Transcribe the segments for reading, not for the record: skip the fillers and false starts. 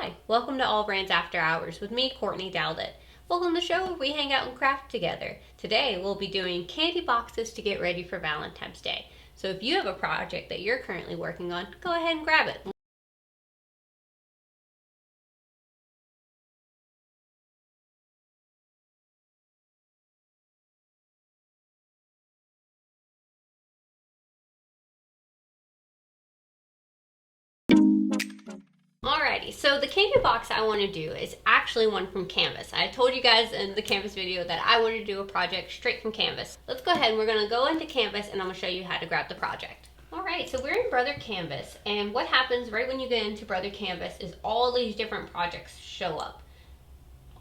Hi, welcome to Allbrands After Hours with me, Courtney Douthat. Welcome to the show where we hang out and craft together. Today we'll be doing candy boxes to get ready for Valentine's Day. So if you have a project that you're currently working on, go ahead and grab it. Alrighty, so the candy box I want to do is actually one from Canvas. I told you guys in the Canvas video that I wanted to do a project straight from Canvas. Let's go ahead and we're going to go into Canvas and I'm going to show you how to grab the project. Alright, so we're in Brother Canvas, and what happens right when you get into Brother Canvas is all these different projects show up.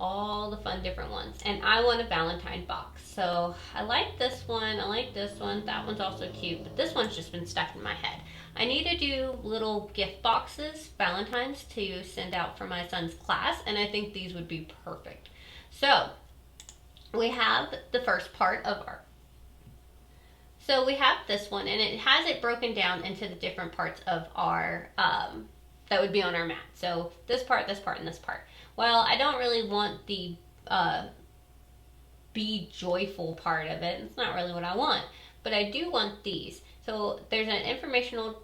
All the fun different ones. And I want a Valentine box. So I like this one, I like this one, that one's also cute, but this one's just been stuck in my head. I need to do little gift boxes, Valentines, to send out for my son's class, and I think these would be perfect. So we have the first part of our, so we have this one, and it has it broken down into the different parts of our, that would be on our mat. So this part, and this part. Well, I don't really want the be joyful part of it. It's not really what I want, but I do want these. So there's an informational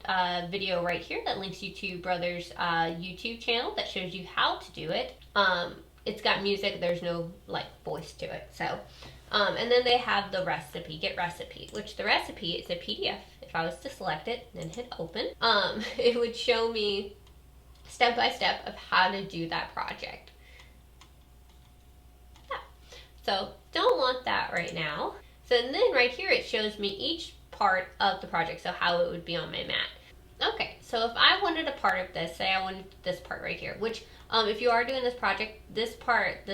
video right here that links you to Brother's YouTube channel that shows you how to do it. It's got music, there's no like voice to it. So, and then they have the recipe, get recipe, which the recipe is a PDF. If I was to select it and hit open, it would show me step by step of how to do that project. Yeah. So don't want that right now. So then right here it shows me each part of the project, so how it would be on my mat. Okay, so if I wanted a part of this, say I wanted this part right here, which if you are doing this project, this part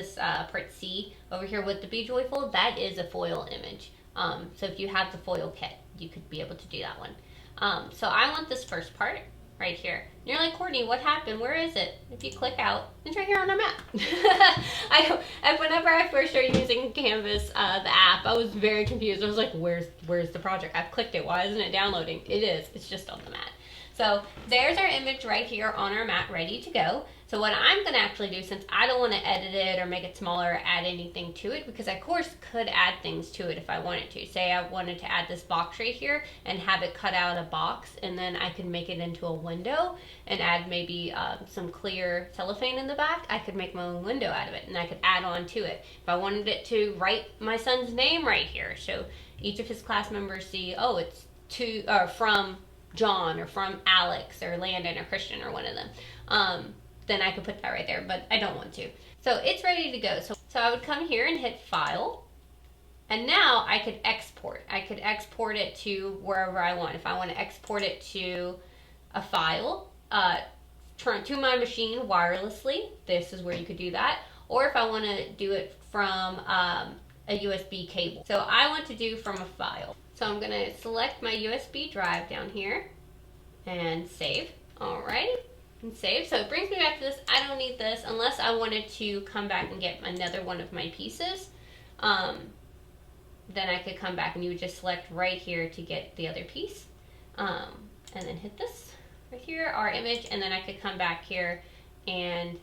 C over here with the Be Joyful, that is a foil image. So if you have the foil kit, you could be able to do that one. So I want this first part right here. And you're like, Courtney, what happened? Where is it? If you click out, it's right here on our map. Whenever I first started using Canvas, the app, I was very confused. I was like, where's the project? I've clicked it. Why isn't it downloading? It is. It's just on the mat. So there's our image right here on our mat ready to go. So what I'm going to actually do, since I don't want to edit it or make it smaller or add anything to it, because I of course could add things to it if I wanted to. Say I wanted to add this box right here and have it cut out a box, and then I could make it into a window and add maybe some clear cellophane in the back. I could make my own window out of it and I could add on to it. If I wanted it to write my son's name right here, so each of his class members see, oh, it's from John or from Alex or Landon or Christian or one of them, then I could put that right there, but I don't want to. So it's ready to go. So I would come here and hit File, and now I could export. I could export it to wherever I want. If I want to export it to a file, turn to my machine wirelessly, this is where you could do that. Or if I want to do it from a USB cable. So I want to do from a file. So I'm going to select my USB drive down here and save. Alright, and save. So it brings me back to this. I don't need this unless I wanted to come back and get another one of my pieces. Then I could come back and you would just select right here to get the other piece. And then hit this right here, our image, and then I could come back here and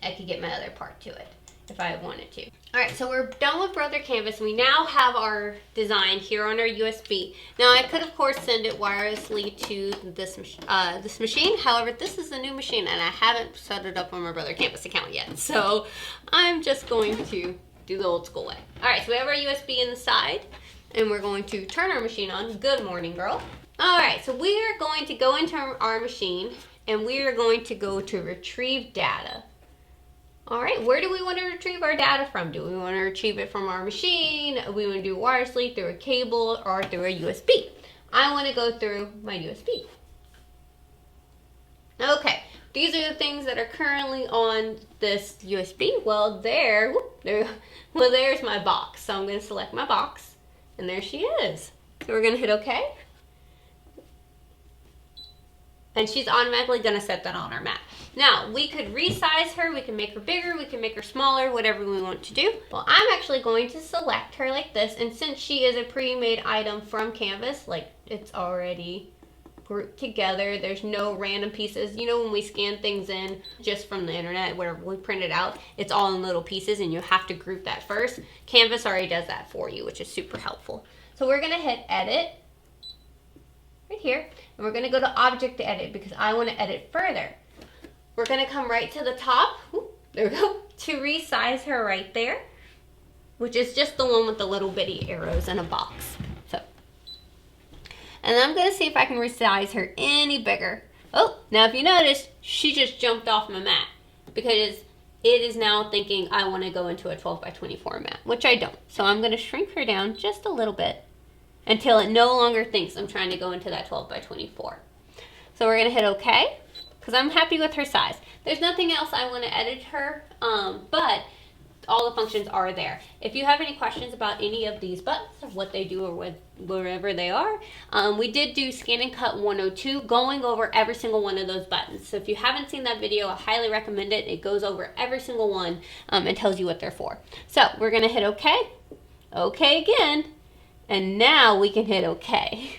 I could get my other part to it if I wanted to. Alright, so we're done with Brother Canvas. We now have our design here on our USB. Now I could of course send it wirelessly to this machine. However, this is a new machine and I haven't set it up on my Brother Canvas account yet. So I'm just going to do the old school way. Alright, so we have our USB in the side and we're going to turn our machine on. Good morning, girl. Alright, so we are going to go into our machine and we are going to go to retrieve data. Alright, where do we want to retrieve our data from? Do we want to retrieve it from our machine? We want to do wirelessly through a cable or through a USB? I want to go through my USB. Okay, these are the things that are currently on this USB. Well, there's my box. So I'm going to select my box, and there she is. So we're going to hit OK. And she's automatically going to set that on our mat. Now, we could resize her, we can make her bigger, we can make her smaller, whatever we want to do. Well, I'm actually going to select her like this, and since she is a pre-made item from Canvas, like it's already grouped together. There's no random pieces. You know, when we scan things in just from the internet, whatever we print it out, it's all in little pieces and you have to group that first. Canvas already does that for you, which is super helpful. So we're gonna hit edit right here, and we're gonna go to object to edit because I wanna edit further. We're gonna come right to the top, there we go, to resize her right there, which is just the one with the little bitty arrows in a box. So, and I'm gonna see if I can resize her any bigger. Oh, now if you notice, she just jumped off my mat because it is now thinking I wanna go into a 12 by 24 mat, which I don't. So I'm gonna shrink her down just a little bit until it no longer thinks I'm trying to go into that 12 by 24. So we're gonna hit okay, because I'm happy with her size. There's nothing else I wanna edit her, but all the functions are there. If you have any questions about any of these buttons, or what they do, or wherever they are, we did do ScanNCut 102, going over every single one of those buttons. So if you haven't seen that video, I highly recommend it. It goes over every single one and tells you what they're for. So we're gonna hit okay, okay again, and now we can hit okay.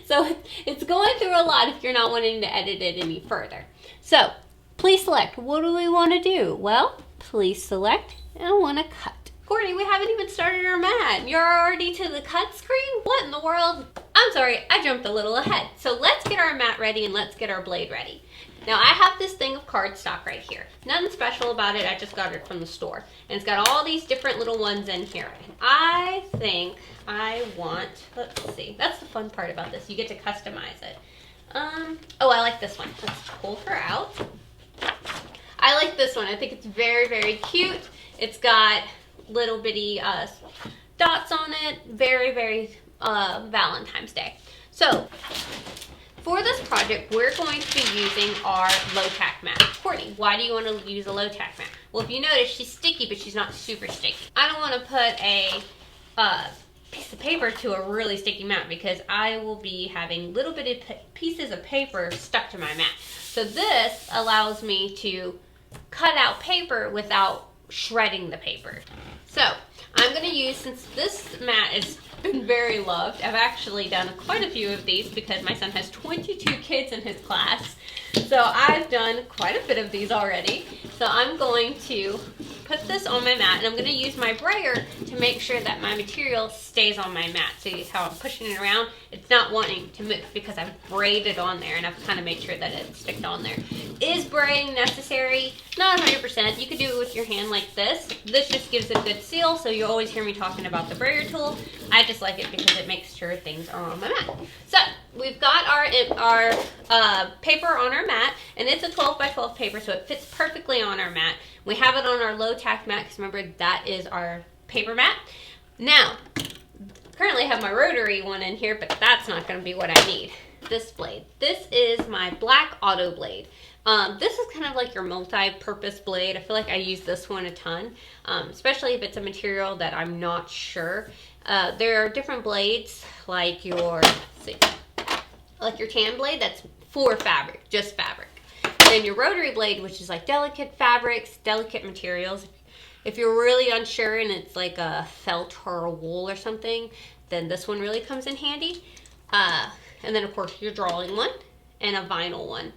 So it's going through a lot if you're not wanting to edit it any further. So please select, what do we want to do? Well, please select, and I want to cut. Courtney, we haven't even started our mat. You're already to the cut screen? What in the world? I'm sorry, I jumped a little ahead. So let's get our mat ready and let's get our blade ready. Now I have this thing of cardstock right here. Nothing special about it, I just got it from the store. And it's got all these different little ones in here. I think I want, let's see, that's the fun part about this. You get to customize it. Oh, I like this one. Let's pull her out. I like this one. I think it's very, very cute. It's got little bitty dots on it. Very, very Valentine's Day. So, for this project, we're going to be using our low-tack mat. Courtney, why do you want to use a low-tack mat? Well, if you notice, she's sticky, but she's not super sticky. I don't want to put a piece of paper to a really sticky mat because I will be having little bitty pieces of paper stuck to my mat. So this allows me to cut out paper without shredding the paper. So I'm going to use, since this mat has been very loved, I've actually done quite a few of these because my son has 22 kids in his class. So I've done quite a bit of these already. So I'm going to put this on my mat and I'm going to use my brayer to make sure that my material stays on my mat. See how I'm pushing it around? It's not wanting to move because I've braided on there and I've kind of made sure that it's sticked on there. Is braiding necessary? Not 100%. You could do it with your hand like this. This just gives it a good seal, so you always hear me talking about the brayer tool. I just like it because it makes sure things are on my mat. So we've got our paper on our mat, and it's a 12 by 12 paper, so it fits perfectly on our mat. We have it on our low tack mat because remember that is our paper mat. Now, currently I have my rotary one in here, but that's not going to be what I need. This blade. This is my black auto blade. This is kind of like your multi-purpose blade. I feel like I use this one a ton, especially if it's a material that I'm not sure. There are different blades like your, let's see, like your tan blade that's for fabric, just fabric. And then your rotary blade, which is like delicate fabrics, delicate materials. If you're really unsure and it's like a felt or a wool or something, then this one really comes in handy. And then of course your drawing one and a vinyl one.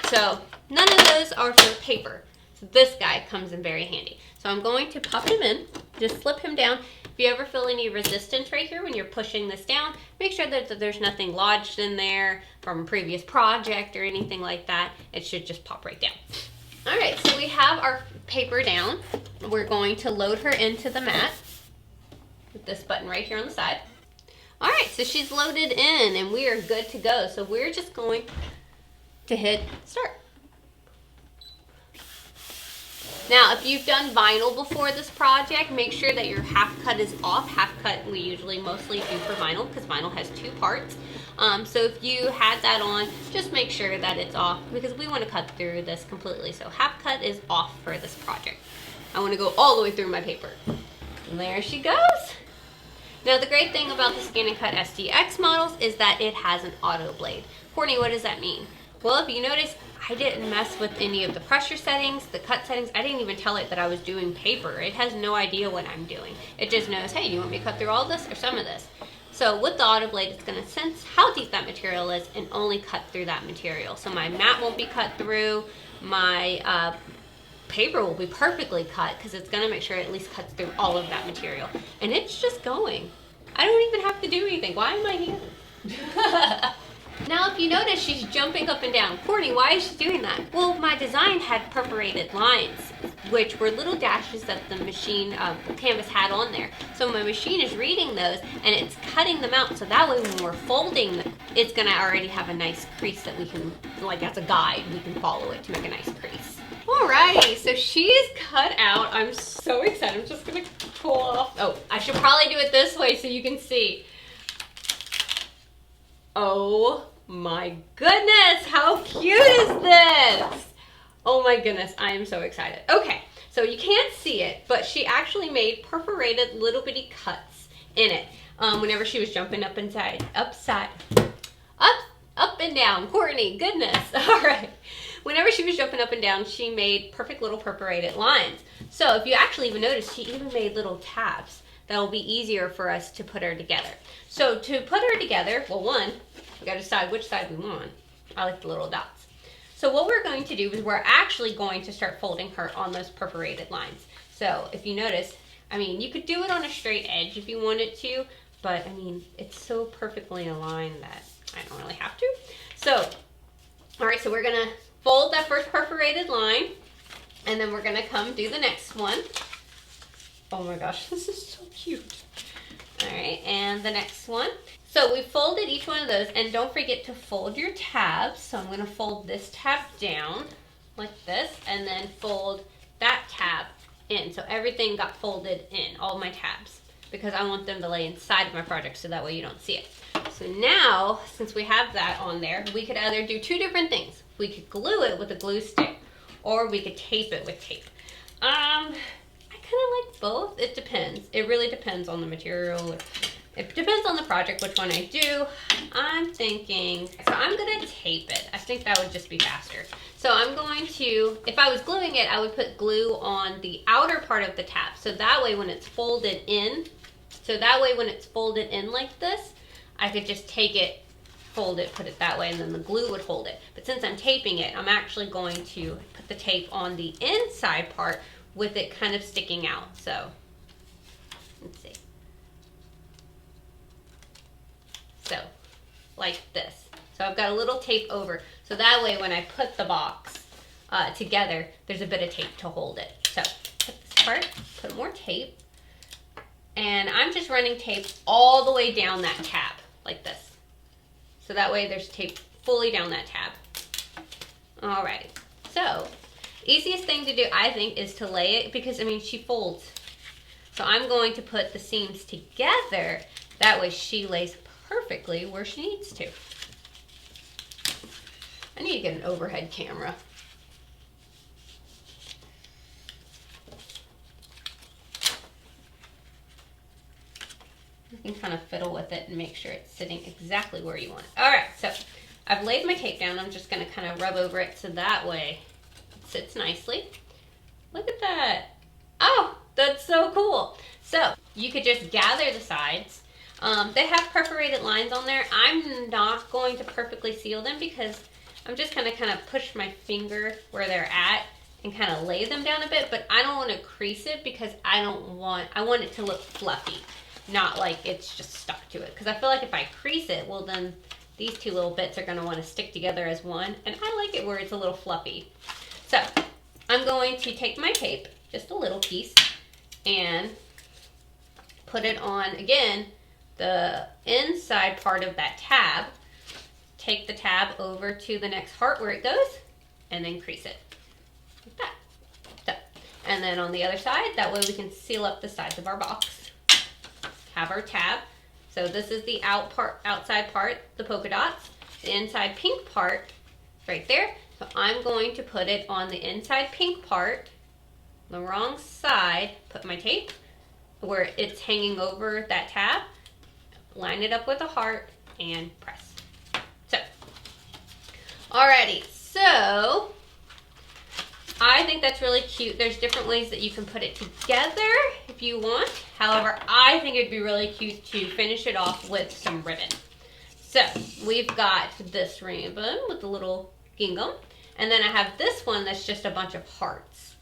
So none of those are for paper. So this guy comes in very handy. So I'm going to pop him in, just slip him down. If you ever feel any resistance right here when you're pushing this down, make sure that there's nothing lodged in there from a previous project or anything like that. It should just pop right down. All right, so we have our paper down. We're going to load her into the mat with this button right here on the side. All right, so she's loaded in and we are good to go. So we're just going to hit start. Now, if you've done vinyl before this project, make sure that your half cut is off. Half cut we usually mostly do for vinyl because vinyl has two parts. So if you had that on, just make sure that it's off because we want to cut through this completely. So half cut is off for this project. I want to go all the way through my paper. And there she goes. Now the great thing about the ScanNCut SDX models is that it has an auto blade. Courtney, what does that mean? Well, if you notice, I didn't mess with any of the pressure settings, the cut settings. I didn't even tell it that I was doing paper. It has no idea what I'm doing. It just knows, hey, you want me to cut through all this or some of this? So with the auto blade, it's going to sense how deep that material is and only cut through that material. So my mat won't be cut through, my paper will be perfectly cut because it's going to make sure it at least cuts through all of that material. And it's just going. I don't even have to do anything. Why am I here? Now, if you notice, she's jumping up and down. Courtney, why is she doing that? Well, my design had perforated lines, which were little dashes that the machine canvas had on there. So my machine is reading those and it's cutting them out. So that way when we're folding them, it's gonna already have a nice crease that we can, like as a guide, we can follow it to make a nice crease. Alrighty, so she's cut out. I'm so excited. I'm just gonna pull off. Oh, I should probably do it this way so you can see. Oh my goodness, how cute is this? Oh my goodness, I am so excited. Okay, so you can't see it, but she actually made perforated little bitty cuts in it whenever she was jumping up and down. Courtney, goodness, all right. Whenever she was jumping up and down, she made perfect little perforated lines. So if you actually even notice, she even made little tabs. That'll be easier for us to put her together. So to put her together, well, one, we gotta decide which side we want. I like the little dots. So what we're going to do is we're actually going to start folding her on those perforated lines. So if you notice, I mean, you could do it on a straight edge if you wanted to, but I mean, it's so perfectly aligned that I don't really have to. So, all right, so we're gonna fold that first perforated line, and then we're gonna come do the next one. Oh my gosh, this is so cute. All right, and the next one. So we folded each one of those, and don't forget to fold your tabs. So I'm gonna fold this tab down like this, and then fold that tab in. So everything got folded in, all my tabs, because I want them to lay inside of my project so that way you don't see it. So now, since we have that on there, we could either do two different things. We could glue it with a glue stick, or we could tape it with tape. I kind of like both. It depends. It really depends on the material. It depends on the project, which one I do. I'm thinking, so I'm gonna tape it. I think that would just be faster. So I'm going to, if I was gluing it, I would put glue on the outer part of the tab. So that way when it's folded in, like this, I could just take it, fold it, put it that way, and then the glue would hold it. But since I'm taping it, I'm actually going to put the tape on the inside part with it kind of sticking out. So let's see. So like this. So I've got a little tape over. So that way when I put the box together, there's a bit of tape to hold it. So put this part, put more tape. And I'm just running tape all the way down that tab like this. So that way there's tape fully down that tab. All right, so easiest thing to do, I think, is to lay it, because I mean, she folds. So I'm going to put the seams together. That way she lays perfectly where she needs to. I need to get an overhead camera. You can kind of fiddle with it and make sure it's sitting exactly where you want it. All right, so I've laid my tape down. I'm just gonna kind of rub over it so that way it sits nicely. Look at that. Oh, that's so cool. So you could just gather the sides. They have perforated lines on there. I'm not going to perfectly seal them because I'm just gonna kind of push my finger where they're at and kind of lay them down a bit, but I don't want to crease it because I want it to look fluffy, not like it's just stuck to it. Because I feel like if I crease it, well then these two little bits are going to want to stick together as one, and I like it where it's a little fluffy. So I'm going to take my tape, just a little piece, and put it on, again, the inside part of that tab. Take the tab over to the next heart where it goes, and then crease it like that. So, and then on the other side, that way we can seal up the sides of our box. Have our tab. So this is the outside part, the polka dots. The inside pink part right there. So I'm going to put it on the inside pink part, the wrong side, put my tape where it's hanging over that tab, line it up with a heart, and press. So, alrighty, so I think think that's really cute. There's different ways that you can put it together if you want. However, I think it'd be really cute to finish it off with some ribbon. So we've got this ribbon with the little gingham. And then I have this one that's just a bunch of hearts.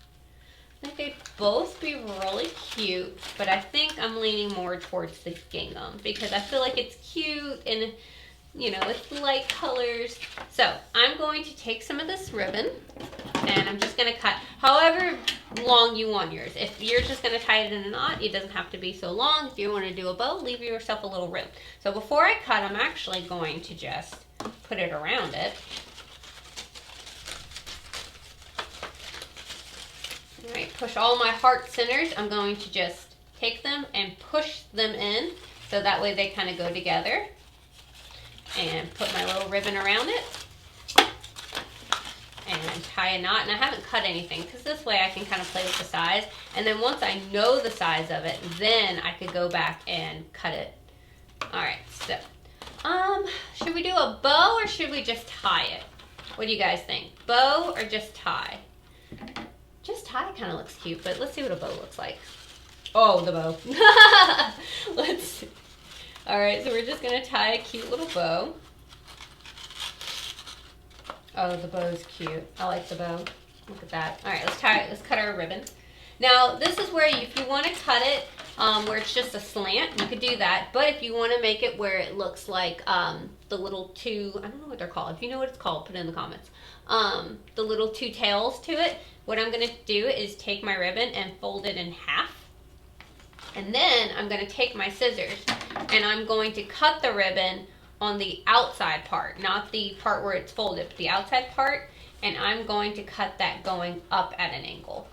I think they'd both be really cute, but I think I'm leaning more towards the gingham because I feel like it's cute and, you know, it's light colors. So I'm going to take some of this ribbon and I'm just going to cut however long you want yours. If you're just going to tie it in a knot, it doesn't have to be so long. If you want to do a bow, leave yourself a little room. So before I cut, I'm actually going to just put it around it. All right, push all my heart centers. I'm going to just take them and push them in so that way they kind of go together. And put my little ribbon around it and tie a knot. And I haven't cut anything because this way I can kind of play with the size. And then once I know the size of it, then I could go back and cut it. All right, so should we do a bow or should we just tie it? What do you guys think? Bow or just tie? Just tie kind of looks cute, but let's see what a bow looks like. Oh, the bow. Let's see. All right, so we're just gonna tie a cute little bow. Oh, the bow's cute. I like the bow. Look at that. All right, let's cut our ribbon. Now, this is where if you wanna cut it where it's just a slant, you could do that. But if you wanna make it where it looks like the little two, I don't know what they're called. If you know what it's called, put it in the comments. The little two tails to it, what I'm gonna do is take my ribbon and fold it in half. And then I'm going to take my scissors and I'm going to cut the ribbon on the outside part, not the part where it's folded, but the outside part. And I'm going to cut that going up at an angle.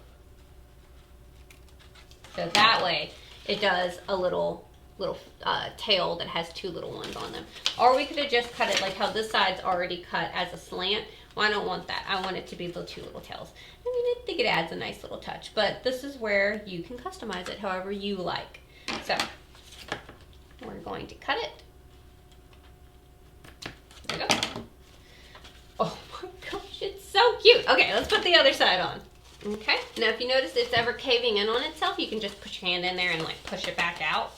So that way it does a little tail that has two little ones on them. Or we could have just cut it like how this side's already cut as a slant. Well, I don't want that. I want it to be the two little tails. I mean, I think it adds a nice little touch, but this is where you can customize it however you like. So we're going to cut it. There we go. Oh my gosh, it's so cute. Okay, let's put the other side on. Okay, now if you notice it's ever caving in on itself, you can just put your hand in there and like push it back out.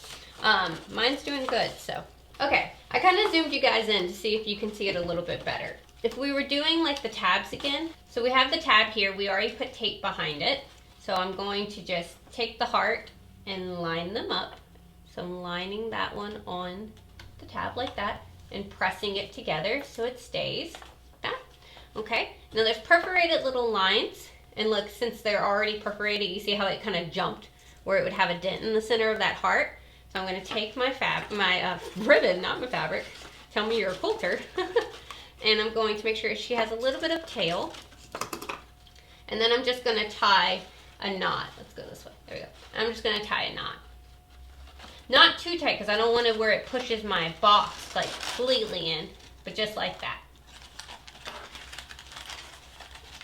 Mine's doing good, so. Okay, I kind of zoomed you guys in to see if you can see it a little bit better. If we were doing like the tabs again, so we have the tab here, we already put tape behind it. So I'm going to just take the heart and line them up. So I'm lining that one on the tab like that and pressing it together so it stays like that. Okay, now there's perforated little lines. And look, since they're already perforated, you see how it kind of jumped where it would have a dent in the center of that heart. So I'm going to take my ribbon, not my fabric. Tell me you're a quilter. And I'm going to make sure she has a little bit of tail. And then I'm just going to tie a knot. Let's go this way. There we go. I'm just going to tie a knot. Not too tight because I don't want it where it pushes my box like completely in, but just like that.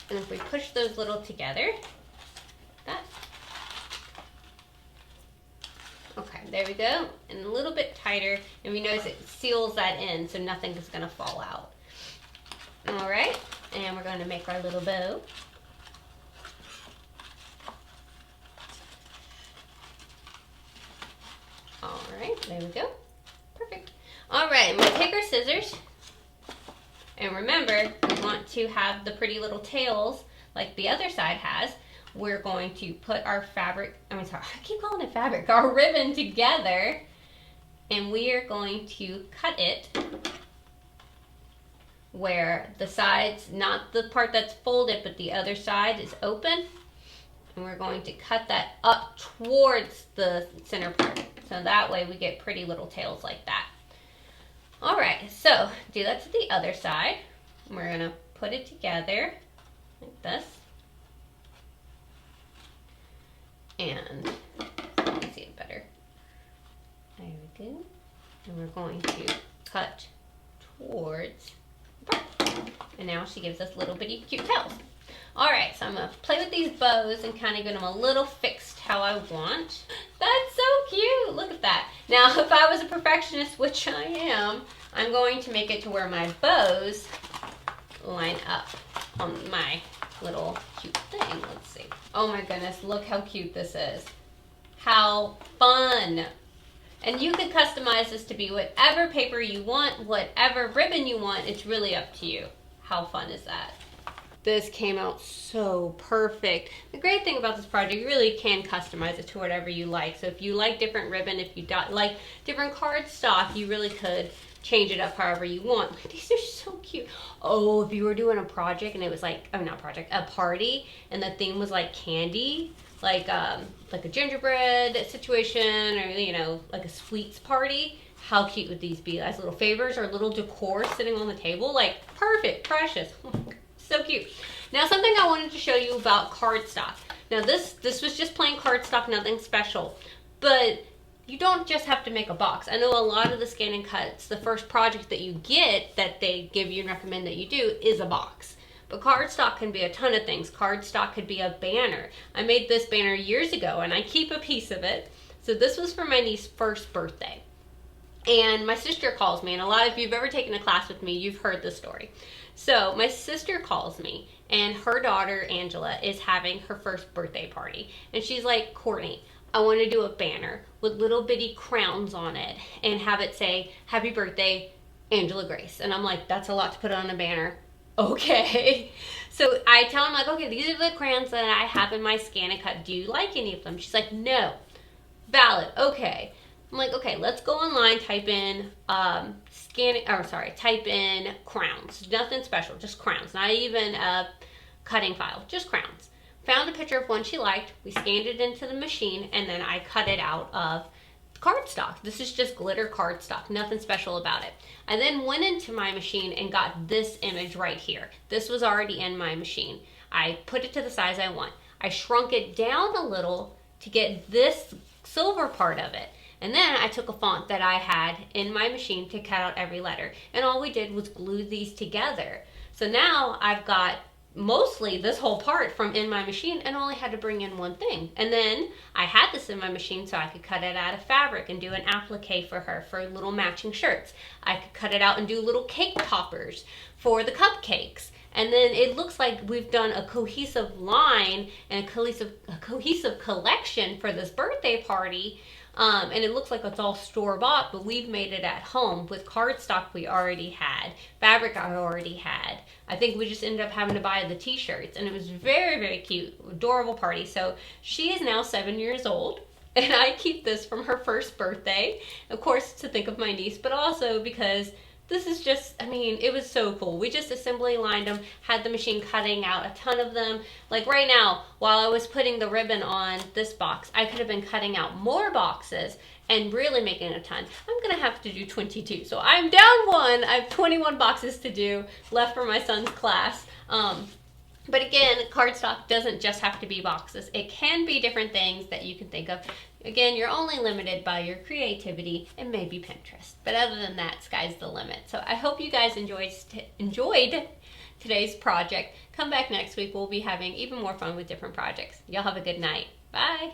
And if we push those little together, that. Okay, there we go. And a little bit tighter. And we notice it seals that in so nothing is going to fall out. All right, and we're going to make our little bow. All right, there we go. Perfect. All right, I'm going to take our scissors. And remember, we want to have the pretty little tails like the other side has. We're going to put our fabric, I keep calling it fabric, our ribbon together. And we are going to cut it where the sides, not the part that's folded, but the other side is open. And we're going to cut that up towards the center part. So that way we get pretty little tails like that. All right, so do that to the other side. We're gonna put it together like this. And let me see it better. There we go. And we're going to cut towards the part. And now she gives us little bitty cute tails. All right, so I'm gonna play with these bows and kind of get them a little fixed how I want. That's so cute, look at that. Now, if I was a perfectionist, which I am, I'm going to make it to where my bows line up on my little cute thing. Let's see. Oh my goodness, look how cute this is. How fun. And you can customize this to be whatever paper you want, whatever ribbon you want. It's really up to you. How fun is that? This came out so perfect. The great thing about this project, you really can customize it to whatever you like. So if you like different ribbon, if you like different cardstock, you really could change it up however you want. These are so cute. Oh, if you were doing a project and it was like, oh, not project, a party, and the theme was like candy, like a gingerbread situation, or you know, like a sweets party. How cute would these be as little favors or little decor sitting on the table? Like perfect, precious. So cute. Now something I wanted to show you about cardstock. Now this was just plain cardstock, nothing special. But you don't just have to make a box. I know a lot of the ScanNCuts, the first project that you get that they give you and recommend that you do is a box. But cardstock can be a ton of things. Cardstock could be a banner. I made this banner years ago and I keep a piece of it. So this was for my niece's first birthday. And my sister calls me, and a lot of you have ever taken a class with me, you've heard this story. So my sister calls me, and her daughter, Angela, is having her first birthday party. And she's like, Courtney, I want to do a banner with little bitty crowns on it and have it say, Happy Birthday, Angela Grace. And I'm like, that's a lot to put on a banner. Okay. So I tell him, like, okay, these are the crayons that I have in my ScanNCut. Do you like any of them? She's like, no. Valid. Okay. I'm like, okay, let's go online, type in type in crowns. Nothing special, just crowns. Not even a cutting file, just crowns. Found a picture of one she liked. We scanned it into the machine, and then I cut it out of cardstock. This is just glitter cardstock, nothing special about it. I then went into my machine and got this image right here. This was already in my machine. I put it to the size I want. I shrunk it down a little to get this silver part of it. And then I took a font that I had in my machine to cut out every letter. And all we did was glue these together. So now I've got mostly this whole part from in my machine and only had to bring in one thing. And then I had this in my machine so I could cut it out of fabric and do an applique for her for little matching shirts. I could cut it out and do little cake toppers for the cupcakes. And then it looks like we've done a cohesive line and a cohesive collection for this birthday party. And it looks like it's all store-bought, but we've made it at home with cardstock we already had, fabric I already had. I think we just ended up having to buy the t-shirts, and it was very, very cute, adorable party. So she is now 7 years old, and I keep this from her first birthday, of course, to think of my niece, but also because this is just, I mean, it was so cool. We just assembly lined them, had the machine cutting out a ton of them. Like right now, while I was putting the ribbon on this box, I could have been cutting out more boxes and really making a ton. I'm gonna have to do 22. So I'm down one. I have 21 boxes to do left for my son's class. But again, cardstock doesn't just have to be boxes. It can be different things that you can think of. Again, you're only limited by your creativity and maybe Pinterest. But other than that, sky's the limit. So I hope you guys enjoyed today's project. Come back next week. We'll be having even more fun with different projects. Y'all have a good night. Bye.